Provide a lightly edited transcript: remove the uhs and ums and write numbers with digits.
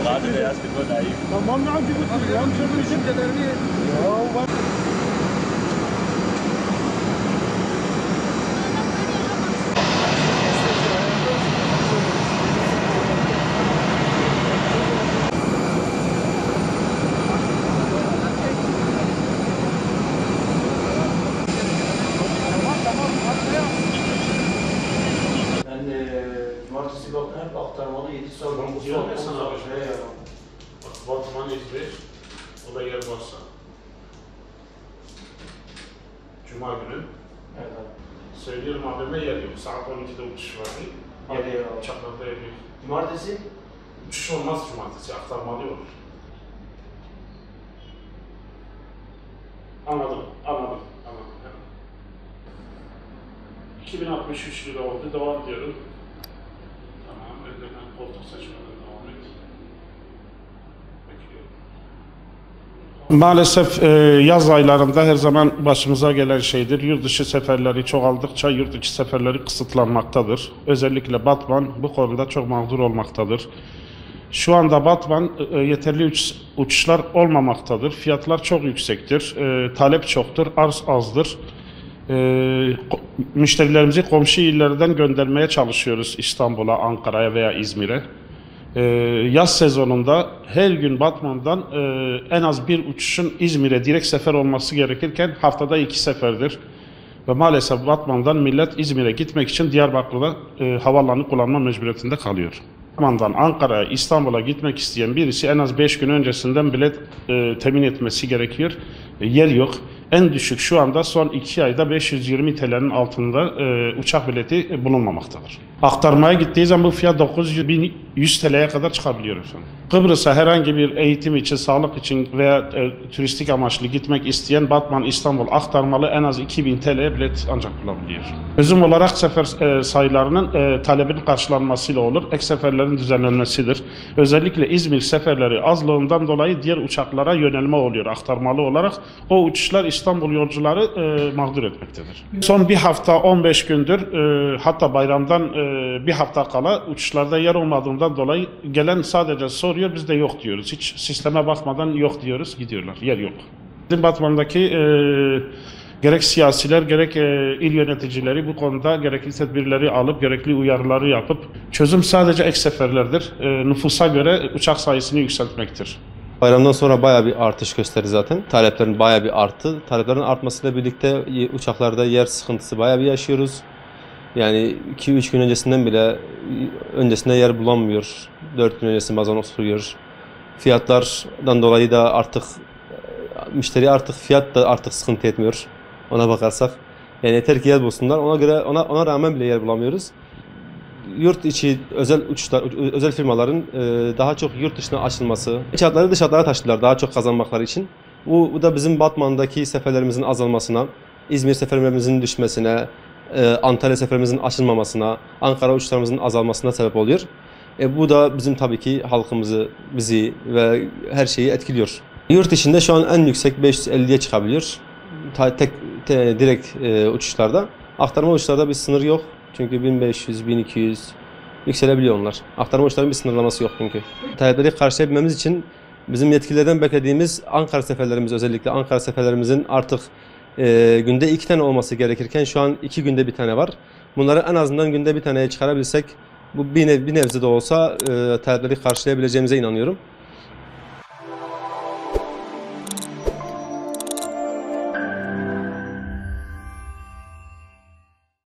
Hadi beyaz bir gol ayıp. Tamam ne yapıyorsun? Yanlış düşüncelerini. Ya bak. Cumartesi bakın hep aktarmalı 7 saat. Ben diyorum ya sana abi. Bak Batman İzmir, o da yer varsa. Cuma günü. Evet abi. Söylüyorum AVM yer yok. Saat 12'de uçuş var. Yer yok. Uçaklarda yer yok. Cumartesi? Uçuş olmaz cumartesi, aktarmalı olur. Anladım. 2063 lira oldu, devam ediyorum. Tamam, ödenen koltuk seçmeden devam et. Bekliyorum. Maalesef yaz aylarında her zaman başımıza gelen şeydir. Yurt dışı seferleri çoğaldıkça yurt içi seferleri kısıtlanmaktadır. Özellikle Batman bu konuda çok mağdur olmaktadır. Şu anda Batman yeterli uçuşlar olmamaktadır. Fiyatlar çok yüksektir. Talep çoktur, arz azdır. Müşterilerimizi komşu illerden göndermeye çalışıyoruz İstanbul'a, Ankara'ya veya İzmir'e. Yaz sezonunda her gün Batman'dan en az bir uçuşun İzmir'e direkt sefer olması gerekirken haftada 2 seferdir. Ve maalesef Batman'dan millet İzmir'e gitmek için Diyarbakır'da havaalanı kullanma mecburiyetinde kalıyor. Batman'dan Ankara'ya, İstanbul'a gitmek isteyen birisi en az 5 gün öncesinden bilet temin etmesi gerekiyor. Yer yok. En düşük şu anda son 2 ayda 520 TL'nin altında uçak bileti bulunmamaktadır. Aktarmaya gittiği zaman bu fiyat 900-1100 TL'ye kadar çıkabiliyor efendim. Kıbrıs'a herhangi bir eğitim için, sağlık için veya turistik amaçlı gitmek isteyen Batman, İstanbul aktarmalı en az 2000 TL bilet ancak bulabiliyor. Çözüm olarak sefer sayılarının talebin karşılanmasıyla olur, ek seferlerin düzenlenmesidir. Özellikle İzmir seferleri azlığından dolayı diğer uçaklara yönelme oluyor aktarmalı olarak. O uçuşlar İstanbul yolcuları mağdur etmektedir. Son bir hafta 15 gündür hatta bayramdan bir hafta kala uçuşlarda yer olmadığından dolayı gelen sadece soruyor, biz de yok diyoruz. Hiç sisteme bakmadan yok diyoruz, gidiyorlar. Yer yok. Bizim Batman'daki gerek siyasiler gerek il yöneticileri bu konuda gerekli tedbirleri alıp gerekli uyarıları yapıp çözüm sadece ek seferlerdir. Nüfusa göre uçak sayısını yükseltmektir. Bayramdan sonra bayağı bir artış gösterdi zaten. Taleplerin bayağı bir arttı. Taleplerin artmasıyla birlikte uçaklarda yer sıkıntısı bayağı bir yaşıyoruz. Yani 2-3 gün öncesinden bile öncesinde yer bulamıyor. 4 gün öncesinde bazen oturuyor. Fiyatlardan dolayı da artık müşteri fiyat da artık sıkıntı etmiyor. Ona bakarsak. Yani yeter ki yer bulsunlar. Ona rağmen bile yer bulamıyoruz. Yurt içi özel uçuşlar, özel firmaların daha çok yurt dışına açılması, iç hatları dış hatlara taşıdılar daha çok kazanmakları için. Bu da bizim Batman'daki seferlerimizin azalmasına, İzmir seferlerimizin düşmesine, Antalya seferimizin açılmamasına, Ankara uçuşlarımızın azalmasına sebep oluyor. Bu da bizim tabii ki halkımızı, bizi ve her şeyi etkiliyor. Yurt içinde şu an en yüksek 550'ye çıkabiliyor. Direkt uçuşlarda. Aktarma uçuşlarda bir sınır yok. Çünkü 1500, 1200 yükselebiliyor onlar. Aktarma uçuşlarının bir sınırlaması yok çünkü. Talepleri karşılayabilmemiz için bizim yetkililerden beklediğimiz Ankara seferlerimiz, özellikle Ankara seferlerimizin artık günde 2 tane olması gerekirken şu an 2 günde 1 tane var. Bunları en azından günde 1 taneye çıkarabilsek bu bir nebze de olsa talepleri karşılayabileceğimize inanıyorum.